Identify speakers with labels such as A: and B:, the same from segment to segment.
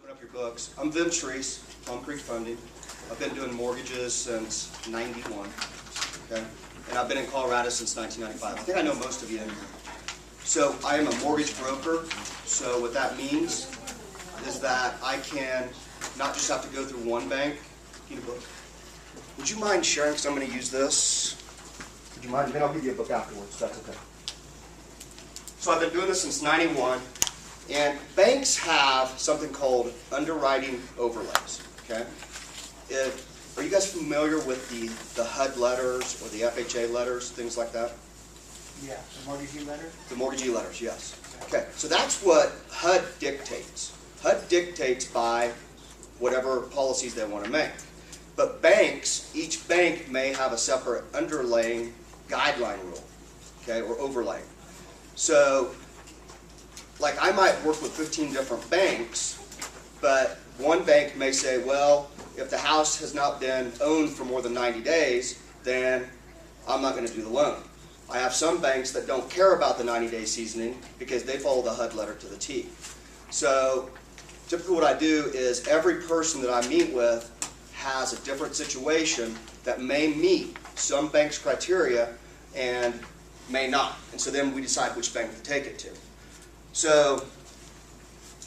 A: Open up your books. I'm Vince Reese, Plum Creek Funding. I've been doing mortgages since '91, okay? And I've been in Colorado since 1995. I think I know most of you in here. So I am a mortgage broker. So what that means is that I can not just have to go through one bank. Need a book. Would you mind sharing? Because I'm going to use this. Would you mind? Then I'll give you a book afterwards. That's okay. So I've been doing this since '91. And banks have something called underwriting overlays, okay? Are you guys familiar with the HUD letters or the FHA letters, things like that?
B: Yeah, the mortgagee letter?
A: The mortgagee letters, yes. Okay, so that's what HUD dictates. HUD dictates by whatever policies they want to make. But banks, each bank may have a separate underlying guideline rule, okay, or overlay. So, like I might work with 15 different banks, but one bank may say, well, if the house has not been owned for more than 90 days, then I'm not going to do the loan. I have some banks that don't care about the 90-day seasoning because they follow the HUD letter to the T. So typically what I do is every person that I meet with has a different situation that may meet some bank's criteria and may not. And so then we decide which bank to take it to. So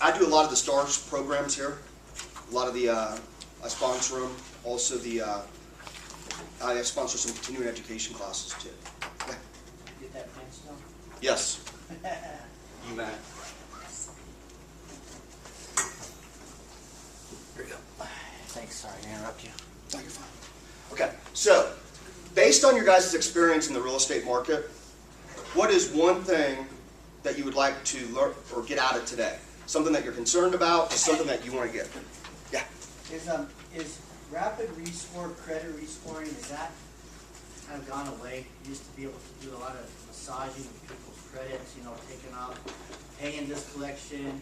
A: I do a lot of the STARS programs here. A lot of the, I sponsor them. Also I sponsor some continuing education classes too. Yeah.
B: Get that pen still?
A: Yes. You may. Here you go.
B: Thanks, sorry to interrupt you.
A: No, you're fine. Okay, so based on your guys' experience in the real estate market, what is one thing that you would like to learn or get out of today? Something that you're concerned about, or something that you want to get? Yeah.
B: Is rapid rescore, credit rescoring, is that kind of gone away? You used to be able to do a lot of massaging of people's credits, you know, taking off, paying this collection,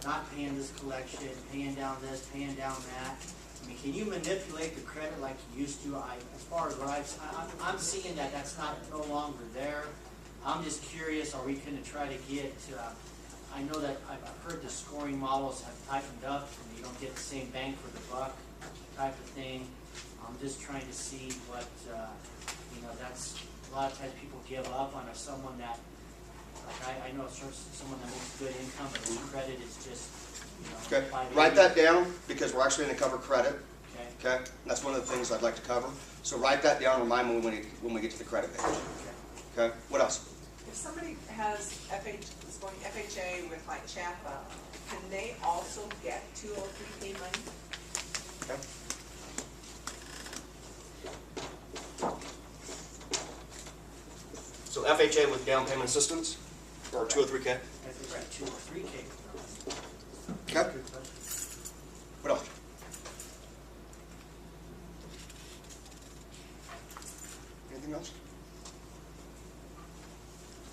B: not paying this collection, paying down this, paying down that. I mean, can you manipulate the credit like you used to? As far as what I'm seeing that that's not no longer there. I'm just curious, are we going to try to get, I know that I've heard the scoring models have tightened up and you don't get the same bang for the buck type of thing. I'm just trying to see what, you know, that's, a lot of times people give up on someone that, like I know someone that makes good income, but whose credit is just, you know,
A: Okay. Write that down because we're actually going to cover credit.
B: Okay.
A: Okay. And that's one of the things I'd like to cover. So write that down. Remind me when we get to the credit page.
B: Okay.
A: Okay. What else?
C: If somebody has is going FHA with like CHAPA, can they also get 203K money?
A: Okay. So FHA with down payment assistance or 203K?
B: If it's at 2 or 3K.
A: Okay. What else? Anything else?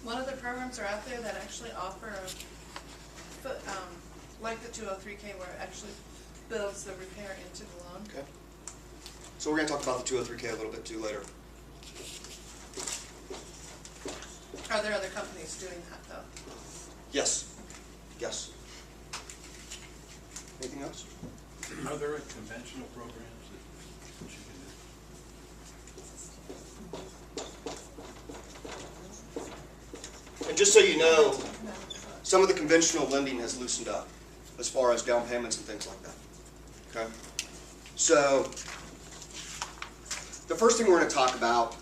D: One of the programs are out there that actually offer like the 203K where it actually builds the repair into the loan.
A: Okay. So we're going to talk about the 203K a little bit too later.
D: Are there other companies doing that though?
A: Yes. Yes. Anything else?
E: Are there conventional programs that you can do?
A: And just so you know, some of the conventional lending has loosened up as far as down payments and things like that. Okay? So, the first thing we're going to talk about,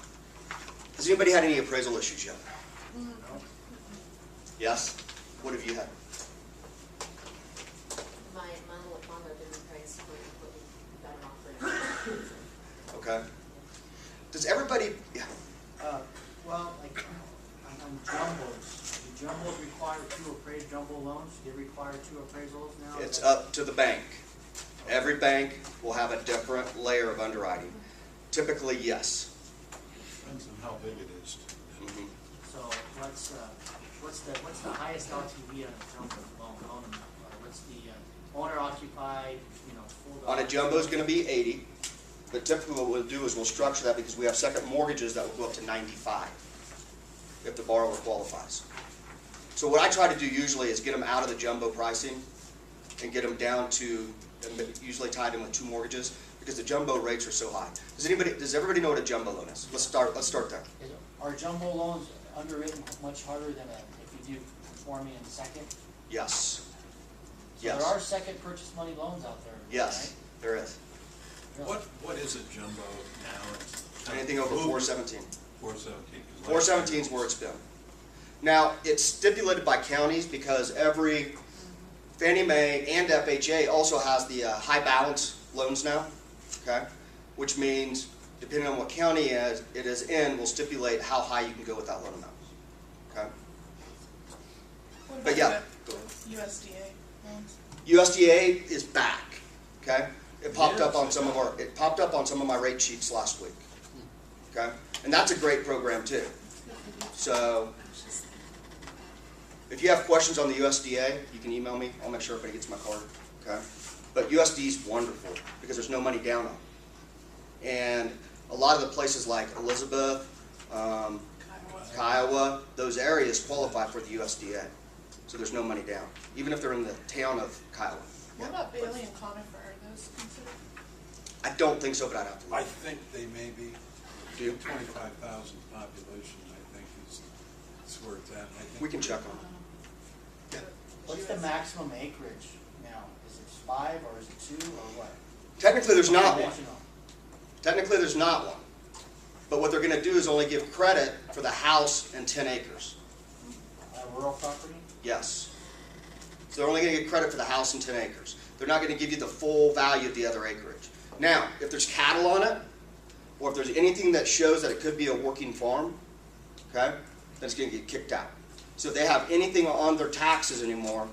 A: has anybody had any appraisal issues yet?
B: No?
A: Yes? What have you had?
F: My little condo didn't appraise when we got an offer.
A: Okay. Does everybody, yeah.
B: Well, like on jumbos, do jumbos require 2 appraised jumbo loans? Do they require 2 appraisals now?
A: It's up to the bank. Every bank will have a different layer of underwriting. Typically, yes.
E: Depends on how big it is.
A: Mm-hmm.
B: So what's the highest LTV on a jumbo loan? What's the owner occupied, you know, full
A: On a jumbo is going to be 80, but typically what we'll do is we'll structure that because we have second mortgages that will go up to 95 if the borrower qualifies. So what I try to do usually is get them out of the jumbo pricing and get them down to, usually tied in with 2 mortgages, because the jumbo rates are so high. Does everybody know what a jumbo loan is? Let's start there.
B: Are jumbo loans underwritten much harder than if you do conforming in second?
A: Yes.
B: So
A: Yes.
B: there are second purchase money loans out there,
A: Yes,
B: right?
A: there is.
B: Really?
E: What is a jumbo now? It's
A: Anything over 417.
E: 417.
A: 417 is where it's been. Now, it's stipulated by counties because every Fannie Mae and FHA also has the high balance loans now, okay? Which means, depending on what county it is in, will stipulate how high you can go with that loan amount, okay?
D: What
A: But
D: about
A: yeah,
D: USDA loans?
A: USDA is back, okay? It popped up on
E: Yes,
A: some of my rate sheets last week, okay? And that's a great program too. So, if you have questions on the USDA, you can email me. I'll make sure everybody gets my card, okay? But USD is wonderful because there's no money down on it. And a lot of the places like Elizabeth, Kiowa, those areas qualify for the USDA. So there's no money down, even if they're in the town of Kiowa.
D: What about Bailey and Conifer, are those considered?
A: I don't think so, but I'd have to
E: I
A: look.
E: think they may be.
A: Do you?
E: 25,000 population, I think, is where it's at. I think
A: We can check on it. Yeah.
B: What's the maximum acreage now? Is it 5 or is it 2 or what?
A: Technically, there's not one.
B: Conventional.
A: Technically, there's not one. But what they're going to do is only give credit for the house and 10 acres.
B: Rural property?
A: Yes. So they're only going to get credit for the house and 10 acres. They're not going to give you the full value of the other acreage. Now, if there's cattle on it, or if there's anything that shows that it could be a working farm, okay, then it's going to get kicked out. So if they have anything on their taxes anymore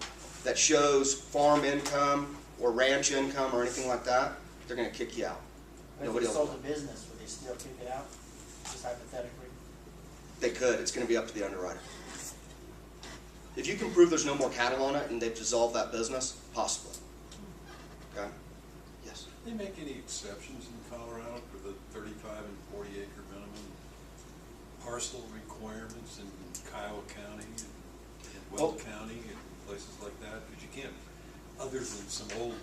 A: that shows farm income or ranch income or anything like that, they're going to kick you out.
B: But if
A: Nobody
B: they
A: will.
B: sold a business, would they still kick it out? Just hypothetically?
A: They could. It's going to be up to the underwriter. If you can prove there's no more cattle on it and they've dissolved that business, possibly. Okay? Yes.
E: they make any exceptions in Colorado for the 35 and 40 acre minimum parcel requirements in Kiowa County and Weld County and places like that? Because you can't, other than some old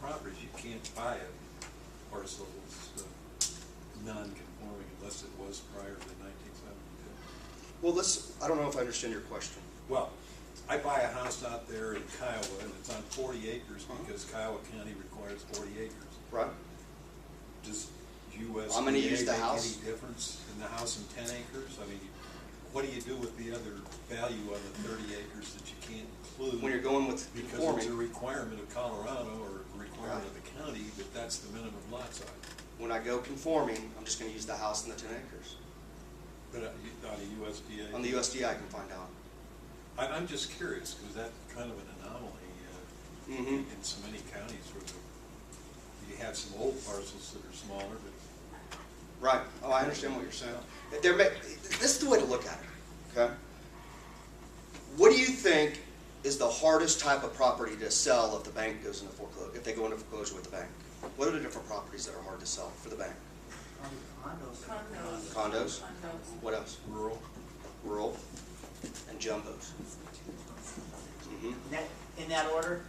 E: properties, you can't buy a parcel that's non-conforming unless it was prior to 1972.
A: Well, I don't know if I understand your question.
E: Well, I buy a house out there in Kiowa and it's on 40 acres because Kiowa County requires 40 acres.
A: Right?
E: Does USDA
A: I'm gonna use the
E: make
A: house.
E: any difference in the house in 10 acres? I mean, what do you do with the other value on the 30 acres that you can't include?
A: When you're going with
E: Because it's a
A: conforming,
E: requirement of Colorado or a requirement of the county that that's the minimum lot size.
A: when I go conforming, I'm just going to use the house and the 10 acres.
E: But on a USDA?
A: On the USDA, I can find out.
E: I'm just curious because that's kind of an anomaly
A: Mm-hmm.
E: in so many counties where you have some old parcels that are smaller, but
A: Right. Oh, I understand what you're saying. This is the way to look at it, okay? What do you think is the hardest type of property to sell if the bank goes into foreclosure, if they go into foreclosure with the bank? What are the different properties that are hard to sell for the bank?
B: Condos.
A: Condos? What else?
E: rural.
A: Rural and jumbos. Mhm.
B: In that order?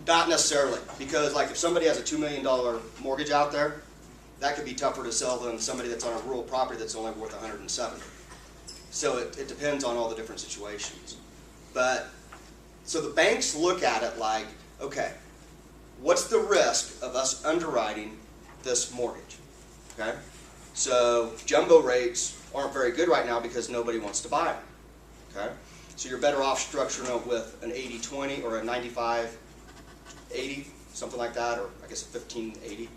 A: Not necessarily, because like if somebody has a $2 million mortgage out there, that could be tougher to sell than somebody that's on a rural property that's only worth 170. So it depends on all the different situations. But, so the banks look at it like, okay, what's the risk of us underwriting this mortgage? Okay? So jumbo rates aren't very good right now because nobody wants to buy them. Okay? So you're better off structuring it with an 80-20 or a 95-80, something like that, or I guess a 15-80,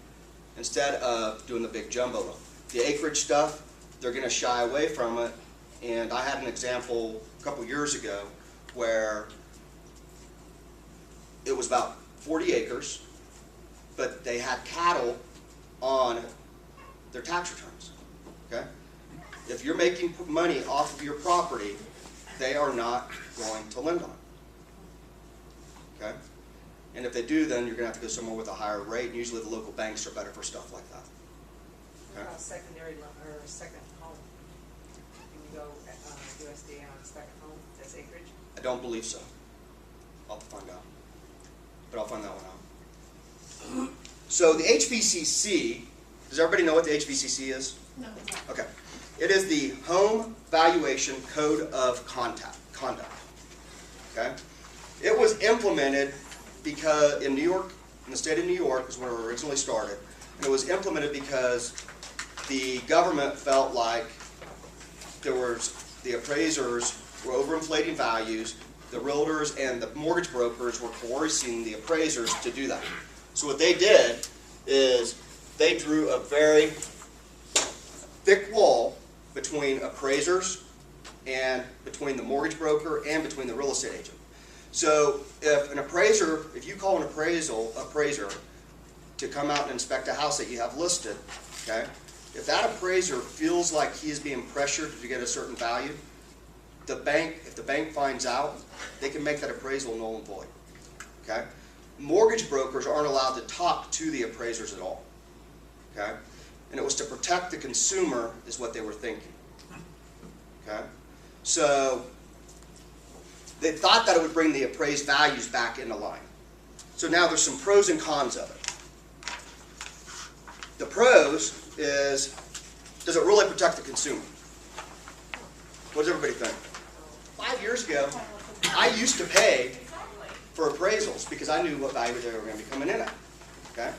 A: instead of doing the big jumbo loan. The acreage stuff, they're going to shy away from it. And I had an example a couple years ago where it was about 40 acres, but they had cattle on their tax returns. Okay? If you're making money off of your property, they are not going to lend on it. Okay? And if they do, then you're going to have to go somewhere with a higher rate. And usually the local banks are better for stuff like that.
C: What about secondary loan, or second home? Can you go USDA on a second home, that's acreage?
A: I don't believe so. I'll have to find out. but I'll find that one out. So the HVCC, does everybody know what the HVCC is?
D: No.
A: Okay. It is the Home Valuation Code of Conduct. Okay? It was implemented because in New York, in the state of New York is where it originally started, and it was implemented because the government felt like the appraisers were overinflating values, the realtors and the mortgage brokers were coercing the appraisers to do that. So what they did is they drew a very thick wall between appraisers and between the mortgage broker and between the real estate agent. So if you call an appraiser to come out and inspect a house that you have listed, okay, if that appraiser feels like he is being pressured to get a certain value, if the bank finds out, they can make that appraisal null and void. Okay? Mortgage brokers aren't allowed to talk to the appraisers at all. Okay? And it was to protect the consumer is what they were thinking. Okay? So they thought that it would bring the appraised values back into line. So now there's some pros and cons of it. The pros is, does it really protect the consumer? What does everybody think? 5 years ago, I used to pay for appraisals because I knew what value they were going to be coming in at. Okay?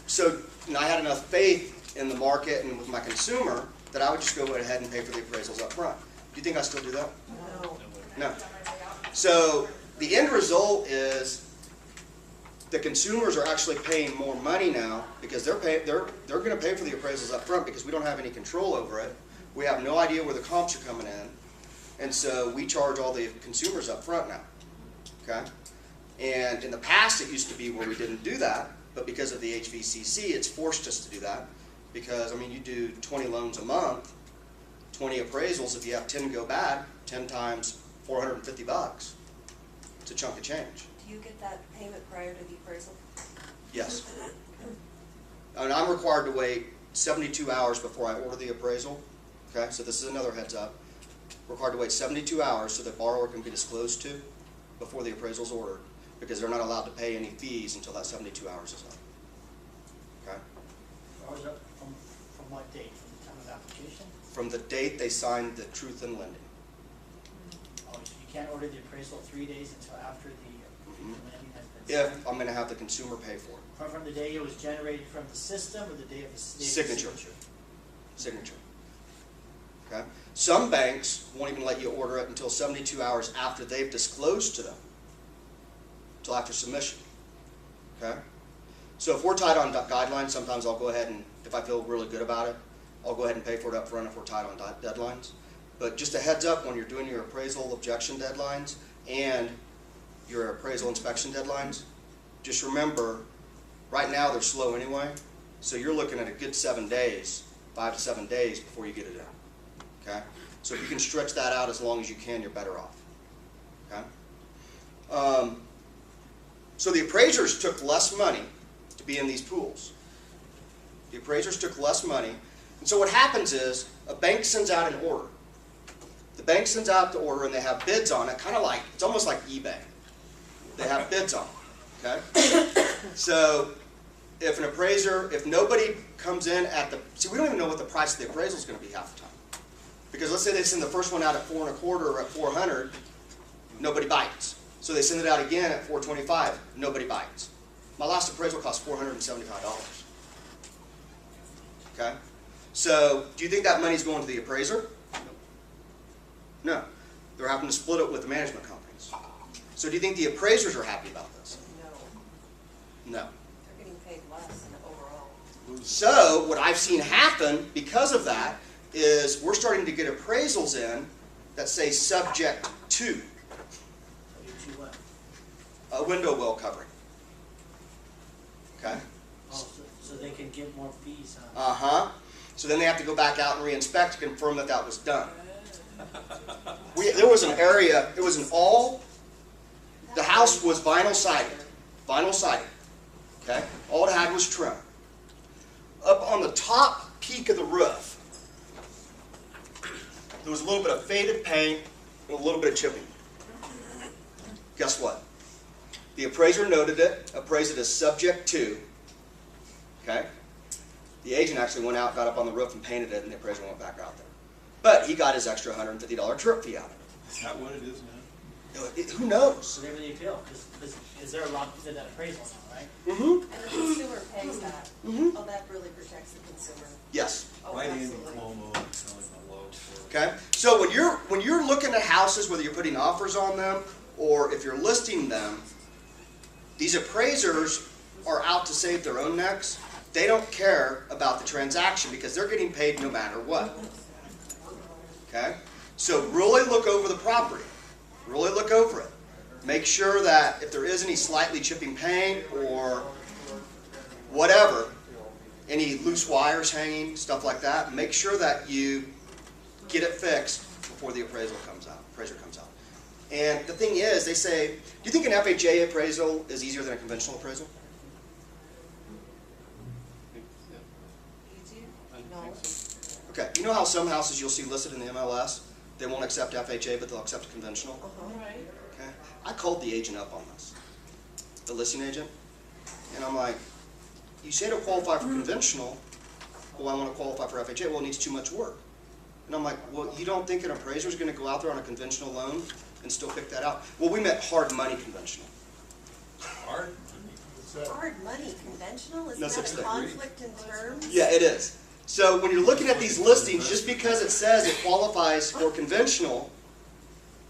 A: So I had enough faith in the market and with my consumer that I would just go ahead and pay for the appraisals up front. Do you think I still do that?
C: No.
A: No. So the end result is the consumers are actually paying more money now because they're going to pay for the appraisals up front because we don't have any control over it. We have no idea where the comps are coming in. And so we charge all the consumers up front now. Okay? And in the past it used to be where we didn't do that, but because of the HVCC it's forced us to do that because, I mean, you do 20 loans a month, 20 appraisals, if you have 10 go bad, 10 times $450. It's a chunk of change.
F: Do you get that payment prior to the appraisal?
A: Yes. And I'm required to wait 72 hours before I order the appraisal. Okay, so this is another heads up. Required to wait 72 hours so the borrower can be disclosed to before the appraisal is ordered because they're not allowed to pay any fees until that 72 hours is up. Okay?
B: Or is it from what date? From the time of application?
A: From the date they signed the truth in lending.
B: Oh, so you can't order the appraisal 3 days until after the lending has been signed?
A: If I'm going to have the consumer pay for it.
B: From the day it was generated from the system or the day of the
A: Signature. Signature. Okay? Some banks won't even let you order it until 72 hours after they've disclosed to them, until after submission. Okay? So if we're tied on guidelines, sometimes I'll go ahead and, if I feel really good about it, I'll go ahead and pay for it up front if we're tied on deadlines. But just a heads up, when you're doing your appraisal objection deadlines and your appraisal inspection deadlines, just remember, right now they're slow anyway, so you're looking at a good 7 days, 5 to 7 days before you get it in. Okay? So if you can stretch that out as long as you can, you're better off. Okay? So the appraisers took less money to be in these pools. The appraisers took less money. And so what happens is a bank sends out an order. The bank sends out the order and they have bids on it, kind of like, it's almost like eBay. They have bids on it. Okay? So if an appraiser, if nobody comes in at the, see, we don't even know what the price of the appraisal is going to be half the time. Because let's say they send the first one out at $4.25 or at $400, nobody bites. So they send it out again at $425, nobody bites. My last appraisal cost $475. Okay? So do you think that money's going to the appraiser? No. They're having to split it with the management companies. So do you think the appraisers are happy about this?
F: No.
A: No.
F: They're getting paid less overall.
A: So what I've seen happen because of that is we're starting to get appraisals in that say subject to a window well covering. Okay?
B: Oh, so they can get more fees, huh?
A: Uh-huh. So then they have to go back out and re-inspect to confirm that that was done. There was an area, it was an all, the house was vinyl sided. Vinyl sided. Okay? All it had was trim. Up on the top peak of the roof, there was a little bit of faded paint and a little bit of chipping. Guess what? The appraiser noted it, appraised it as subject to, okay? The agent actually went out, got up on the roof and painted it, and the appraiser went back out there. But he got his extra $150 trip fee out of
E: Is that what it is now?
A: it. Who knows?
B: So they really appeal, because they're allowed to do that appraisal now, right?
A: Mm-hmm.
F: And the consumer pays that.
A: Mhm.
F: Oh, that really protects the consumer.
A: Yes.
F: Oh,
E: Right, Andy
F: absolutely.
E: Cuomo, selling my low for.
A: Okay? So when you're looking at houses, whether you're putting offers on them or if you're listing them, these appraisers are out to save their own necks. They don't care about the transaction because they're getting paid no matter what. Okay? So really look over the property. Really look over it. Make sure that if there is any slightly chipping paint or whatever, any loose wires hanging, stuff like that, make sure that you get it fixed before the appraisal comes out. Appraiser comes out. And the thing is, they say, do you think an FHA appraisal is easier than a conventional appraisal?
C: Easier?
F: No.
A: Okay, you know how some houses you'll see listed in the MLS, they won't accept FHA, but they'll accept conventional?
C: Right.
A: Okay, I called the agent up on this, the listing agent, and I'm like, you say to qualify for conventional, well, I want to qualify for FHA, well, it needs too much work. And I'm like, well, you don't think an appraiser is going to go out there on a conventional loan and still pick that out? Well, we meant hard money conventional.
E: Hard money.
F: Hard money, conventional, is
A: No such
F: that a
A: thing.
F: conflict in terms?
A: Yeah, it is. So when you're looking at these listings, just because it says it qualifies for conventional,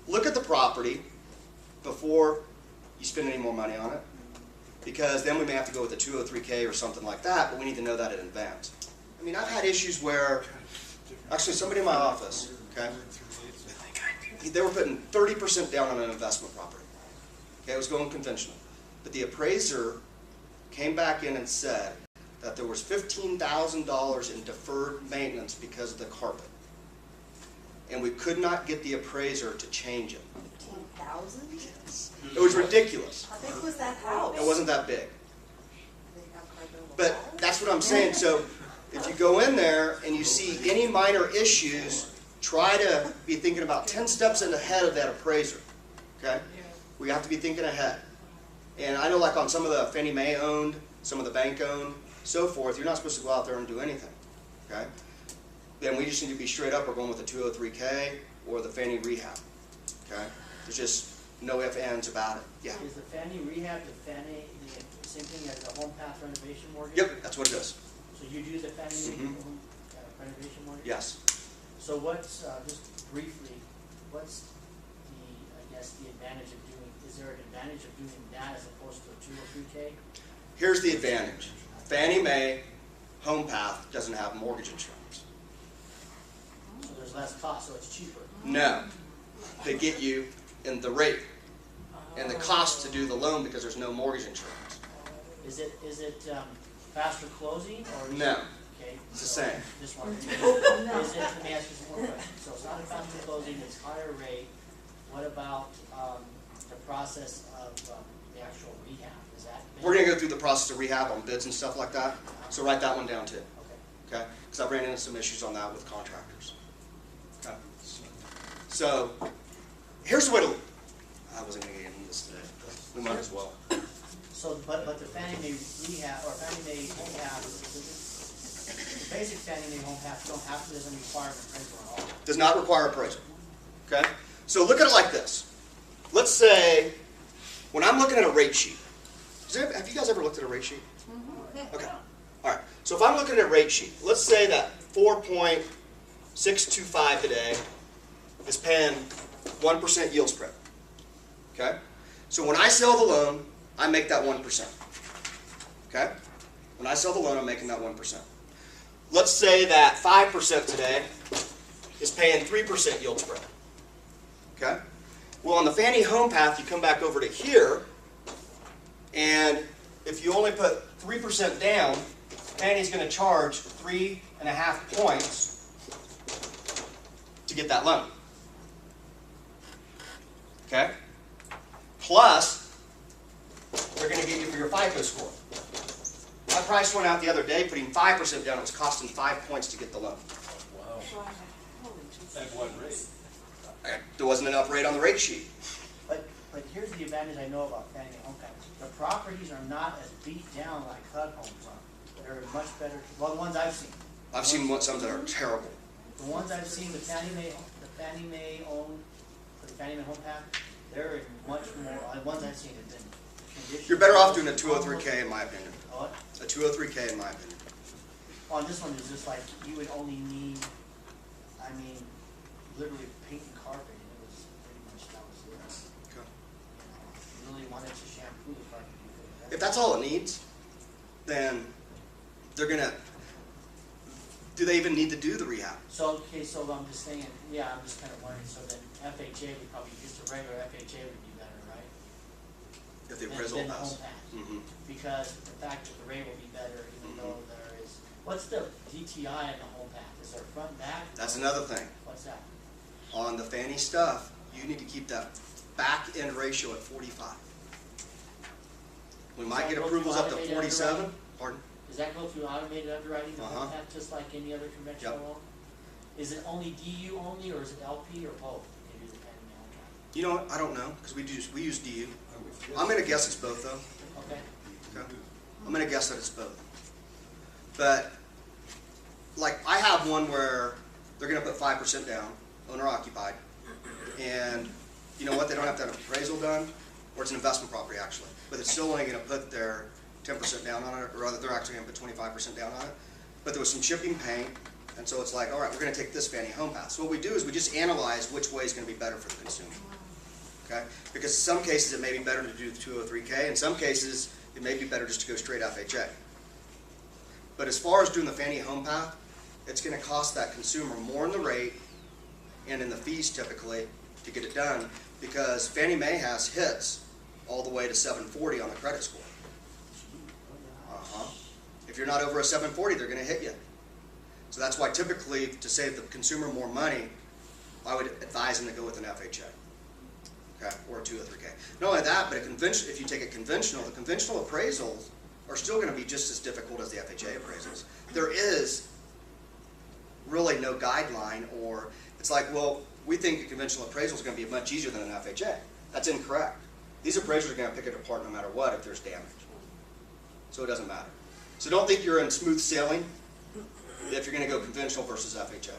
A: look at the property before you spend any more money on it. Because then we may have to go with a 203K or something like that, but we need to know that in advance. I mean, I've had issues where, actually somebody in my office, okay, they were putting 30% down on an investment property. Okay, it was going conventional. But the appraiser came back in and said that there was $15,000 in deferred maintenance because of the carpet. And we could not get the appraiser to change it.
F: 15,000?
A: It was ridiculous.
F: How big was that house?
A: It wasn't that big.
F: They have carpet on the
A: But
F: wall?
A: that's what I'm saying. So if you go in there and you see any minor issues, try to be thinking about 10 steps ahead of that appraiser. Okay? We have to be thinking ahead. And I know like on some of the Fannie Mae owned, some of the bank owned, so forth, you're not supposed to go out there and do anything. Okay? Then we just need to be straight up. We're going with the 203K or the Fannie Rehab. Okay? There's just no ifs, ands about it. Yeah.
B: Is the Fannie Rehab, the same thing as the home path renovation mortgage?
A: Yep, that's what it is.
B: So you do the Fannie Mae
A: Mhm.
B: home renovation mortgage?
A: Yes.
B: So what's, just briefly, what's the, I guess, the advantage of doing, is there an advantage of doing that as opposed to a 203K?
A: Here's the advantage. Fannie Mae Home Path doesn't have mortgage insurance.
B: So there's less cost, so it's cheaper.
A: No. They get you in the rate and the cost to do the loan because there's no mortgage insurance.
B: Is it faster closing or? is
A: No.
B: it- Okay.
A: It's the
B: so
A: same.
B: Just one. Is it, let me ask you some more questions. So it's not a faster closing, it's higher rate. What about, the process of, the actual rehab? Is that?
A: We're going to go through the process of rehab on bids and stuff like that. So write that one down too.
B: Okay.
A: Okay? Because I've ran into some issues on that with contractors. Okay? So here's the way to, I wasn't going to get into this today, but we might as well.
B: So, but the Fannie Mae rehab, or Fannie Mae home path, the basic Fannie Mae home path, don't have to, doesn't require an appraisal at all.
A: Does not require appraisal. Okay? So look at it like this. Let's say, when I'm looking at a rate sheet, have you guys ever looked at a rate sheet? Okay. All right. So if I'm looking at a rate sheet, let's say that 4.625 today is paying 1% yield spread. Okay? So when I sell the loan, I make that 1%. Okay? When I sell the loan, I'm making that 1%. Let's say that 5% today is paying 3% yield spread. Okay? Well, on the Fannie Home Path, you come back over to here, and if you only put 3% down, Fannie's going to charge 3.5 points to get that loan. Okay? Plus, they're going to get you for your FICO score. My price went out the other day, putting 5% down, it was costing 5 points to get the loan.
E: Wow.
C: Holy Jesus.
E: At what rate?
A: There wasn't enough rate on the rate sheet.
B: But but here's the advantage I know about Fannie Mae home packs. The properties are not as beat down like HUD homes are. They're much better, well, the ones I've seen.
A: I've seen some that are terrible.
B: The ones I've seen, the Fannie Mae owned, for the Fannie Mae home pack, they're in much more, the ones I've seen have been conditioned.
A: You're better off doing a 203K in my opinion.
B: What?
A: A 203K in my opinion.
B: On this one, it's just like, you would only need, I mean, literally paint and carpet, and it was pretty much, that was it.
A: Okay.
B: If you really wanted to shampoo the carpet, you could.
A: If that's all it needs, then they're gonna, do they even need to do the rehab?
B: So, okay, so I'm just saying, yeah, I'm just kind of wondering, so then FHA would probably, just a regular FHA would be better, right?
A: If the
B: Than-
A: appraisal
B: than the
A: pass?
B: home pack.
A: Mhm.
B: Because the fact that the rate will be better, even though there is, what's the DTI in the home pack? Is there front and back?
A: That's another thing.
B: What's that?
A: On the Fannie stuff, you need to keep that back end ratio at 45. We might get approvals up to 47, pardon?
B: Does that go through automated underwriting, the home
A: Uh-huh.
B: pack, just like any other conventional
A: Yep.
B: loan? Is it only DU only, or is it LP or both? You do the Fannie Mae home
A: You know what, I don't know, because we use DU.
E: I would guess
A: I'm gonna guess it's both though.
B: pack? Okay.
A: Okay. I'm gonna guess that it's both. But, like, I have one where they're gonna put 5% down, owner occupied, and you know what, they don't have to have an appraisal done, or it's an investment property actually, but it's still only gonna put their 10% down on it, or rather, they're actually gonna put 25% down on it. But there was some chipping paint, and so it's like, all right, we're gonna take this Fannie home pass. So what we do is we just analyze which way is gonna be better for the consumer. Okay? Because in some cases it may be better to do the 203K, in some cases it may be better just to go straight FHA. But as far as doing the Fannie home path, it's gonna cost that consumer more in the rate and in the fees typically to get it done, because Fannie Mae has hits all the way to 740 on the credit score. Uh-huh. If you're not over a 740, they're gonna hit you. So that's why typically, to save the consumer more money, I would advise them to go with an FHA. Okay, or a 203K. Not only that, but if you take a conventional, the conventional appraisals are still gonna be just as difficult as the FHA appraisals. There is really no guideline, or it's like, well, we think a conventional appraisal is gonna be much easier than an FHA. That's incorrect. These appraisers are gonna pick it apart no matter what if there's damage. So it doesn't matter. So don't think you're in smooth sailing if you're gonna go conventional versus FHA.